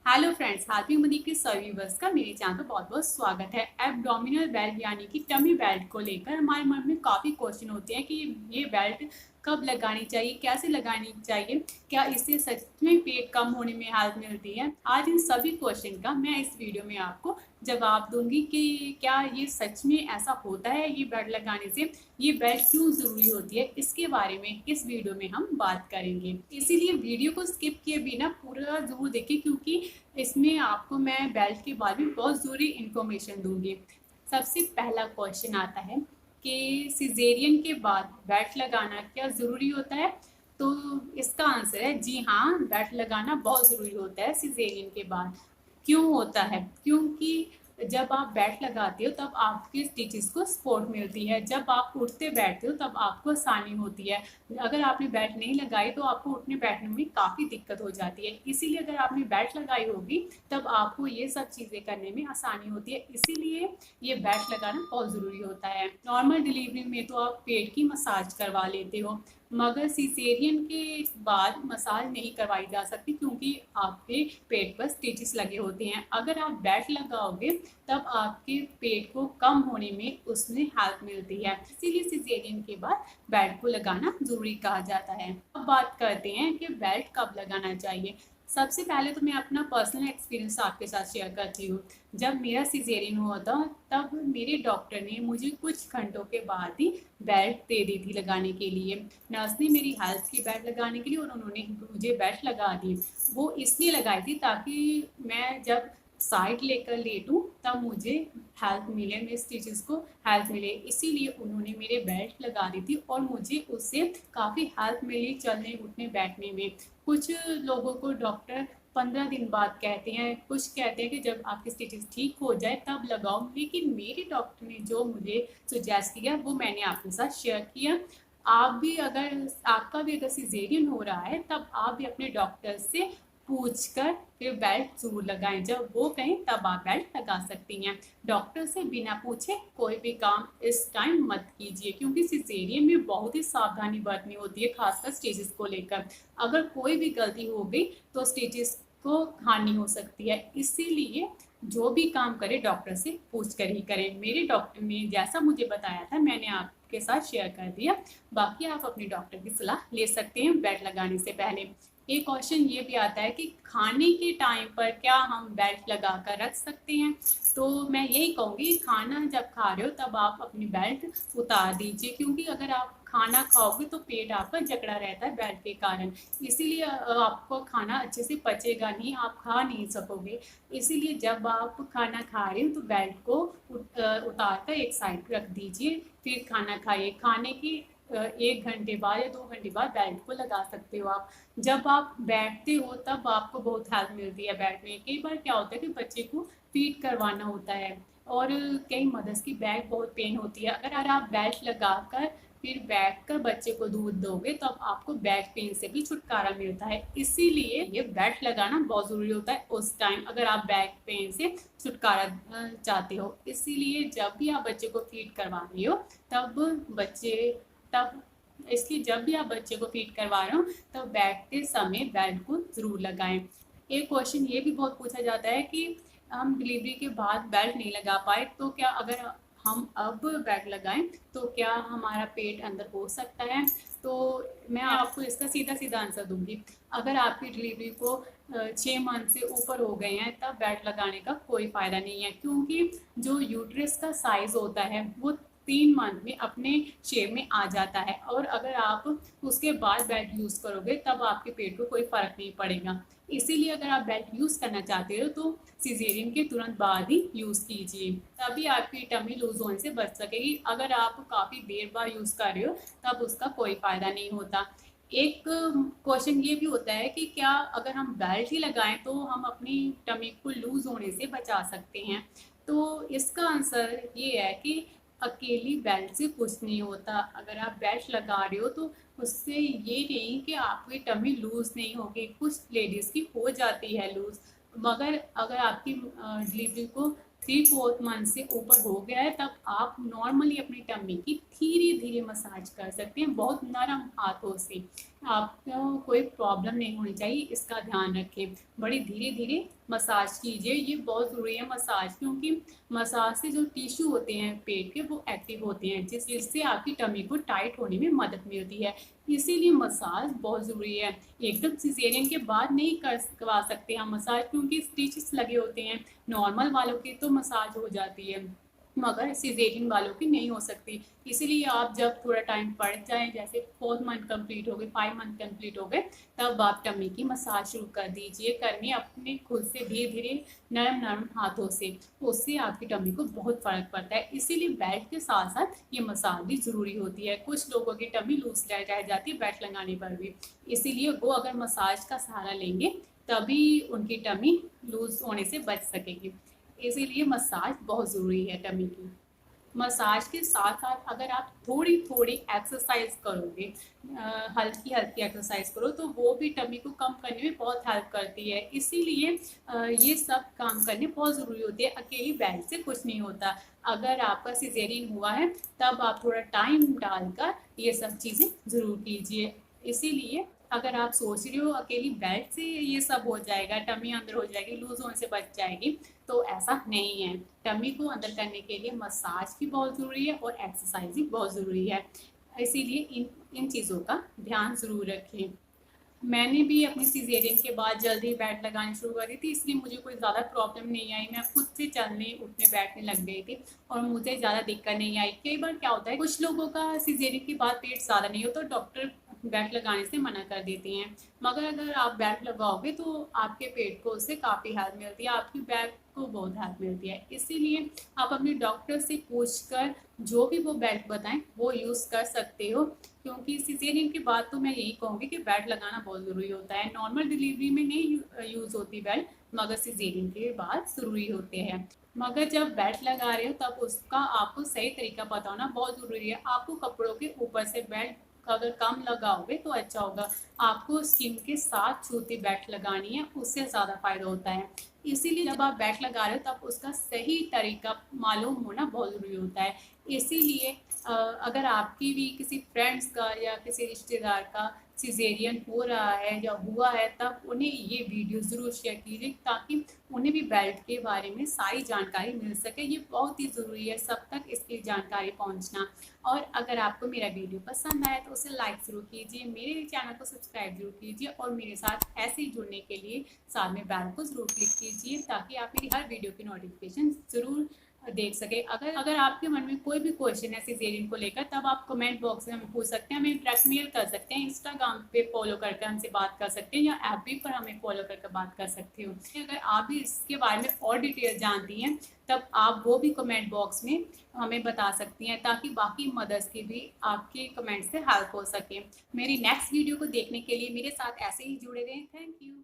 Hello friends, happy money के सभी viewers का मेरे चैनल पर बहुत बहुत स्वागत है। एब्डोमिनल बेल्ट यानी कि टमी बेल्ट को लेकर हमारे मन में काफ़ी क्वेश्चन होते हैं कि ये बेल्ट कब लगानी चाहिए, कैसे लगानी चाहिए, क्या इससे सच में पेट कम होने में हेल्प मिलती है। आज इन सभी क्वेश्चन का मैं इस वीडियो में आपको जवाब दूंगी कि क्या ये सच में ऐसा होता है, ये बेल्ट लगाने से ये बेल्ट क्यों ज़रूरी होती है। इसके बारे में इस वीडियो में हम बात करेंगे, इसीलिए वीडियो को स्किप किए बिना पूरा जरूर देखिए, क्योंकि इसमें आपको मैं बेल्ट के बारे में बहुत ज़रूरी इन्फॉर्मेशन दूंगी। सबसे पहला क्वेश्चन आता है कि सिजेरियन के बाद बेल्ट लगाना क्या ज़रूरी होता है। तो इसका आंसर है जी हाँ, बेल्ट लगाना बहुत ज़रूरी होता है सिजेरियन के बाद। क्यों होता है? क्योंकि जब आप बेल्ट लगाते हो तब आपके स्टिचेस को सपोर्ट मिलती है। जब आप उठते बैठते हो तब आपको आसानी होती है। अगर आपने बेल्ट नहीं लगाई तो आपको उठने बैठने में काफ़ी दिक्कत हो जाती है। इसीलिए अगर आपने बेल्ट लगाई होगी तब आपको ये सब चीज़ें करने में आसानी होती है। इसीलिए ये बेल्ट लगाना बहुत ज़रूरी होता है। नॉर्मल डिलीवरी में तो आप पेट की मसाज करवा लेते हो, मगर सिसेरियन के बाद मसाज नहीं करवाई जा सकती, क्योंकि आपके पेट पर स्टिचेस लगे होते हैं। अगर आप बेल्ट लगाओगे तब आपके पेट को कम होने में उसमें हेल्प मिलती है। इसीलिए सिजेरियन के बाद बेल्ट को लगाना जरूरी कहा जाता है। अब बात करते हैं कि बेल्ट कब लगाना चाहिए। सबसे पहले तो मैं अपना पर्सनल एक्सपीरियंस आपके साथ शेयर करती हूँ। जब मेरा सिजेरियन हुआ था तब मेरे डॉक्टर ने मुझे कुछ घंटों के बाद ही बेल्ट दे दी थी लगाने के लिए। नर्स ने मेरी हेल्प की बेल्ट लगाने के लिए और उन्होंने मुझे बेल्ट लगा दी। वो इसलिए लगाई थी ताकि मैं जब साइड लेकर लेटूं तब मुझे हेल्प मिले, मेरे स्टिचेस को हेल्प मिले। इसीलिए उन्होंने मेरे बेल्ट लगा दी थी और मुझे उससे काफ़ी हेल्प मिली चलने उठने बैठने में। कुछ लोगों को डॉक्टर 15 दिन बाद कहते हैं, कुछ कहते हैं कि जब आपके स्टिचेस ठीक हो जाए तब लगाओ, लेकिन मेरे डॉक्टर ने जो मुझे सुजेस्ट किया वो मैंने आपके साथ शेयर किया। आप भी अगर आपका भी अगर सिजेरियन हो रहा है तब आप भी अपने डॉक्टर से पूछकर फिर बेल्ट जरूर लगाएं। जब वो कहें तब आप बेल्ट लगा सकती हैं। डॉक्टर से बिना पूछे कोई भी काम इस टाइम मत कीजिए, क्योंकि सिजेरियन में बहुत ही सावधानी बरतनी होती है, खासकर स्टिचेस को लेकर। अगर कोई भी गलती हो गई तो स्टिचेस को हानि हो सकती है। इसीलिए जो भी काम करे डॉक्टर से पूछ कर ही करें। मेरे डॉक्टर ने जैसा मुझे बताया था मैंने आपके साथ शेयर कर दिया। बाकी आप अपने डॉक्टर की सलाह ले सकते हैं बेल्ट लगाने से पहले। एक क्वेश्चन ये भी आता है कि खाने के टाइम पर क्या हम बेल्ट लगा कर रख सकते हैं। तो मैं यही कहूँगी, खाना जब खा रहे हो तब आप अपनी बेल्ट उतार दीजिए, क्योंकि अगर आप खाना खाओगे तो पेट आपका जकड़ा रहता है बेल्ट के कारण। इसीलिए आपको खाना अच्छे से पचेगा नहीं, आप खा नहीं सकोगे। इसीलिए जब आप खाना खा रहे हो तो बेल्ट को उतार कर एक साइड रख दीजिए, फिर खाना खाइए। खाने की 1 घंटे बाद या 2 घंटे बाद बेल्ट को लगा सकते हो आप। जब आप बैठते हो तब आपको बहुत हेल्प मिलती है बैठने। कई बार क्या होता है कि बच्चे को फीड करवाना होता है और कई मदर्स की बैक बहुत पेन होती है। अगर आप बेल्ट लगाकर फिर बैठ कर बच्चे को दूध दोगे तब आपको बैक पेन से भी छुटकारा मिलता है। इसीलिए ये बेल्ट लगाना बहुत ज़रूरी होता है उस टाइम, अगर आप बैक पेन से छुटकारा चाहते हो। इसीलिए जब भी आप बच्चे को फीड करवा रहे हो तब बच्चे तब इसलिए जब भी आप बच्चे को फीड करवा रहे हो तब बैठते समय बेल्ट को ज़रूर लगाएं। एक क्वेश्चन ये भी बहुत पूछा जाता है कि हम डिलीवरी के बाद बेल्ट नहीं लगा पाए तो क्या अगर हम अब बेल्ट लगाएं तो क्या हमारा पेट अंदर हो सकता है। तो मैं आपको इसका सीधा सीधा आंसर दूंगी। अगर आपकी डिलीवरी को 6 मंथ से ऊपर हो गए हैं तब बेल्ट लगाने का कोई फ़ायदा नहीं है, क्योंकि जो यूट्रस का साइज़ होता है वो 3 मंथ में अपने शेप में आ जाता है। और अगर आप उसके बाद बेल्ट यूज़ करोगे तब आपके पेट को कोई फ़र्क नहीं पड़ेगा। इसीलिए अगर आप बेल्ट यूज़ करना चाहते हो तो सिजेरियन के तुरंत बाद ही यूज़ कीजिए, तभी आपकी टमी लूज होने से बच सकेगी। अगर आप काफ़ी देर बाद यूज़ कर रहे हो तब उसका कोई फ़ायदा नहीं होता। एक क्वेश्चन ये भी होता है कि क्या अगर हम बेल्ट ही लगाएं तो हम अपनी टमी को लूज होने से बचा सकते हैं। तो इसका आंसर ये है कि अकेली बेल्ट से कुछ नहीं होता। अगर आप बेल्ट लगा रहे हो तो उससे ये नहीं कि आपकी टमी लूज नहीं होगी, कुछ लेडीज़ की हो जाती है लूज। मगर अगर आपकी डिलीवरी को 3-4 मंथ से ऊपर हो गया है तब आप नॉर्मली अपनी टमी की धीरे धीरे मसाज कर सकते हैं, बहुत नरम हाथों से। आपको कोई प्रॉब्लम नहीं होनी चाहिए, इसका ध्यान रखें। बड़ी धीरे धीरे मसाज कीजिए। ये बहुत ज़रूरी है मसाज, क्योंकि मसाज से जो टिश्यू होते हैं पेट के वो एक्टिव होते हैं, जिससे आपकी टमी को टाइट होने में मदद मिलती है। इसीलिए मसाज बहुत ज़रूरी है। एकदम सिजेरियन के बाद नहीं करवा सकते हम मसाज, क्योंकि स्टिचेस लगे होते हैं। नॉर्मल वालों की तो मसाज हो जाती है, मगर सिजेरियन वालों की नहीं हो सकती। इसीलिए आप जब थोड़ा टाइम पड़ जाए, जैसे 4 मंथ कंप्लीट हो गए, 5 मंथ कंप्लीट हो गए, तब आप टमी की मसाज शुरू कर दीजिए करनी अपने खुद से, धीरे धीरे नरम नरम हाथों से। उससे आपकी टमी को बहुत फर्क पड़ता है। इसीलिए बेल्ट के साथ साथ ये मसाज भी ज़रूरी होती है। कुछ लोगों की टमी लूज रह जाती है बेल्ट लगाने पर भी, इसीलिए वो अगर मसाज का सहारा लेंगे तभी उनकी टमी लूज होने से बच सकेगी। इसीलिए मसाज बहुत ज़रूरी है टमी की। मसाज के साथ साथ अगर आप थोड़ी थोड़ी एक्सरसाइज करोगे, हल्की हल्की एक्सरसाइज करो, तो वो भी टमी को कम करने में बहुत हेल्प करती है। इसीलिए ये सब काम करने बहुत ज़रूरी होती है। अकेली बेल्ट से कुछ नहीं होता। अगर आपका सिजेरियन हुआ है तब आप थोड़ा टाइम डालकर ये सब चीज़ें ज़रूर कीजिए। इसीलिए अगर आप सोच रहे हो अकेली बेल्ट से ये सब हो जाएगा, टमी अंदर हो जाएगी, लूज होने से बच जाएगी, तो ऐसा नहीं है। टमी को अंदर करने के लिए मसाज भी बहुत ज़रूरी है और एक्सरसाइज भी बहुत ज़रूरी है। इसीलिए इन चीज़ों का ध्यान ज़रूर रखें। मैंने भी अपनी सिजेरियन के बाद जल्दी बेड लगानी शुरू करी थी, इसलिए मुझे कोई ज़्यादा प्रॉब्लम नहीं आई। मैं खुद से चलने उठने बैठने लग गई थी और मुझे ज़्यादा दिक्कत नहीं आई। कई बार क्या होता है, कुछ लोगों का सिजेरियन के बाद पेट ज़्यादा नहीं होता तो डॉक्टर बेल्ट लगाने से मना कर देते हैं, मगर अगर आप बेल्ट लगाओगे तो आपके पेट को उससे काफ़ी हेल्प मिलती है, आपकी बैक को बहुत हेल्प मिलती है। इसीलिए आप अपने डॉक्टर से पूछकर जो भी वो बेल्ट बताएं वो यूज़ कर सकते हो, क्योंकि सिजेरियन के बाद तो मैं यही कहूँगी कि बेल्ट लगाना बहुत ज़रूरी होता है। नॉर्मल डिलीवरी में नहीं यूज़ होती बेल्ट, मगर सिजेरियन के बाद ज़रूरी होते हैं। मगर जब बेल्ट लगा रहे हो तब उसका आपको सही तरीका पता होना बहुत ज़रूरी है। आपको कपड़ों के ऊपर से बेल्ट अगर कम लगाओगे तो अच्छा होगा। आपको स्किन के साथ छूती बेल्ट लगानी है, उससे ज़्यादा फायदा होता है। इसीलिए जब आप बेल्ट लगा रहे हो तब उसका सही तरीका मालूम होना बहुत ज़रूरी होता है। इसीलिए अगर आपकी भी किसी फ्रेंड्स का या किसी रिश्तेदार का सिजेरियन हो रहा है या हुआ है, तब उन्हें ये वीडियो ज़रूर शेयर कीजिए, ताकि उन्हें भी बेल्ट के बारे में सारी जानकारी मिल सके। ये बहुत ही ज़रूरी है सब तक इसकी जानकारी पहुंचना। और अगर आपको मेरा वीडियो पसंद आए तो उसे लाइक ज़रूर कीजिए, मेरे चैनल को सब्सक्राइब जरूर कीजिए और मेरे साथ ऐसे ही जुड़ने के लिए साथ में बेल को ज़रूर क्लिक कीजिए, ताकि आप मेरी हर वीडियो की नोटिफिकेशन ज़रूर देख सके। अगर आपके मन में कोई भी क्वेश्चन है सिजेरियन को लेकर, तब आप कमेंट बॉक्स में हमें पूछ सकते हैं, हमें डायरेक्ट मेल कर सकते हैं, इंस्टाग्राम पे फॉलो करके हमसे बात कर सकते हैं, या एफबी पर हमें फॉलो करके बात कर सकते हो। अगर आप भी इसके बारे में और डिटेल जानती हैं तब आप वो भी कमेंट बॉक्स में हमें बता सकती हैं, ताकि बाकी मदर्स की भी आपके कमेंट से हेल्प हो सके। मेरी नेक्स्ट वीडियो को देखने के लिए मेरे साथ ऐसे ही जुड़े रहें। Thank you.